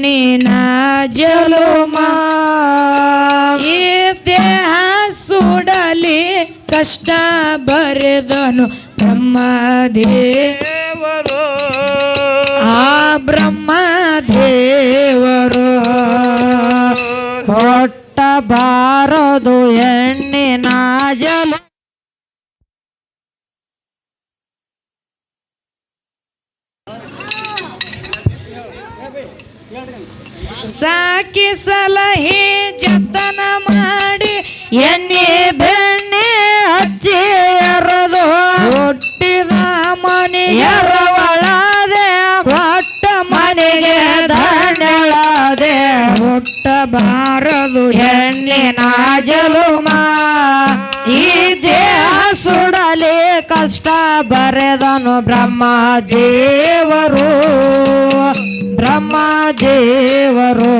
ಹೆಣ್ಣಿನ ಜಲುಮ ಈ ದೇಹ ಸುಡಲಿ ಕಷ್ಟ ಬರೆದನು ಬ್ರಹ್ಮದೇವರು ಆ ಬ್ರಹ್ಮದೇವರು ಹೊಟ್ಟಬಾರದು ಹೆಣ್ಣಿನ ಜಲು ಸಾಕಿ ಸಲಹೆ ಜತನ ಮಾಡಿ ಎಣ್ಣೆ ಬೆಣ್ಣೆ ಹಚ್ಚಿ ಎರದು ಹುಟ್ಟಿದ ಮನೆಯರ ಒಳದೆ ಕೊಟ್ಟ ಮನೆಗೆ ದಂಡಳದೆ ಹುಟ್ಟಬಾರದು ಹೆಣ್ಣಿನ ಜಲುಮ ಈ ದೇಹ ಸುಡಲಿ ಕಷ್ಟ ಬರೆದನು ಬ್ರಹ್ಮದೇವರು ಬ್ರಹ್ಮದೇವರು